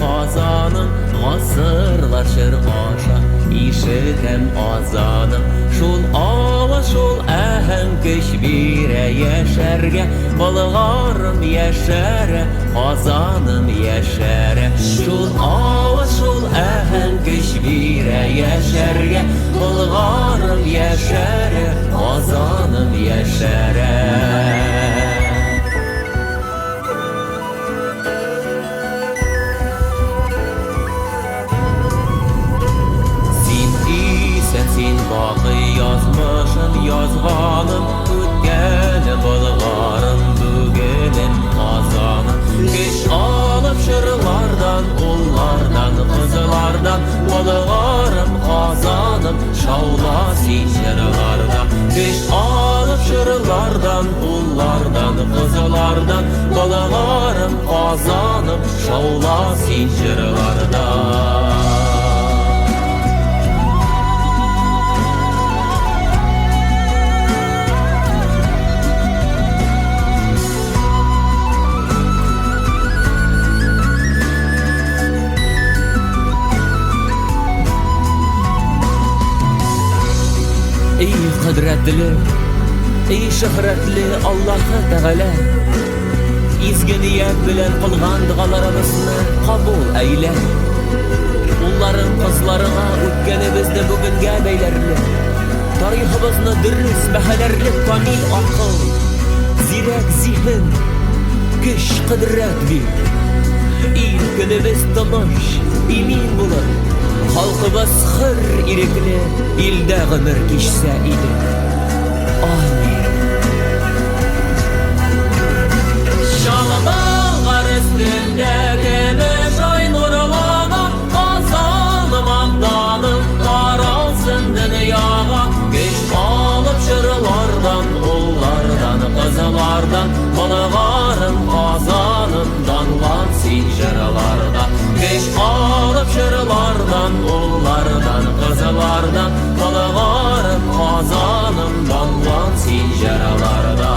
Казаным, ғасырлар шыр аша ишетем азаным. Шул авыз, шул әһәң көч бирә яшәргә. Болгарым яшәрә, Казаным яшәрә. Шул авыз, шул әһәң көч бирә яшәргә. Болгарым яшәрә, Казаным яшәрә. Син бақи язмышын язғаным, үткәнем Болгарым, бүгенем Казаным. Көч алып шырлардан, уллардан, кызлардан, Болгарым, Казаным, шаула син җырларда. Көч алып шырлардан, уллардан, кызлардан, Болгарым, Казаным, шаула син җырларда. Ey kudretli, ey şöhretli Allah-u Teala, izgi niyet bilen kılgan dualarımızны kabul eyle. Ulların kızlarına ötkənimizde bugünkə beylerli, tarihimizны dürüst bəhalərli kamil akıl, zirek zihin, güç kudret bir. İlkimiz tanış, imin bulur. Halkımız hır irekli, ilde gümür geçse idi. Amin. Şalabağlar üstünde gümüş ay nurlana, Kazanım amdanım taralsın dünyaya. Güç alıp şırlardan, ullardan, kızlardan, Bolgarım, Kazanım danlansın jırlarda. Güç alıp şırlardan, ullardan, kızlardan, Bolgarım, Kazanım danlansın jırlarda.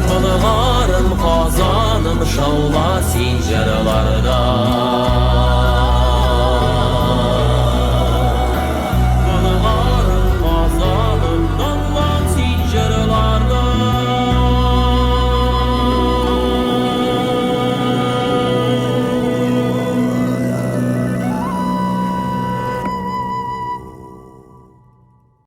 Bolgarım, Kazanım şaulasın jırlarda.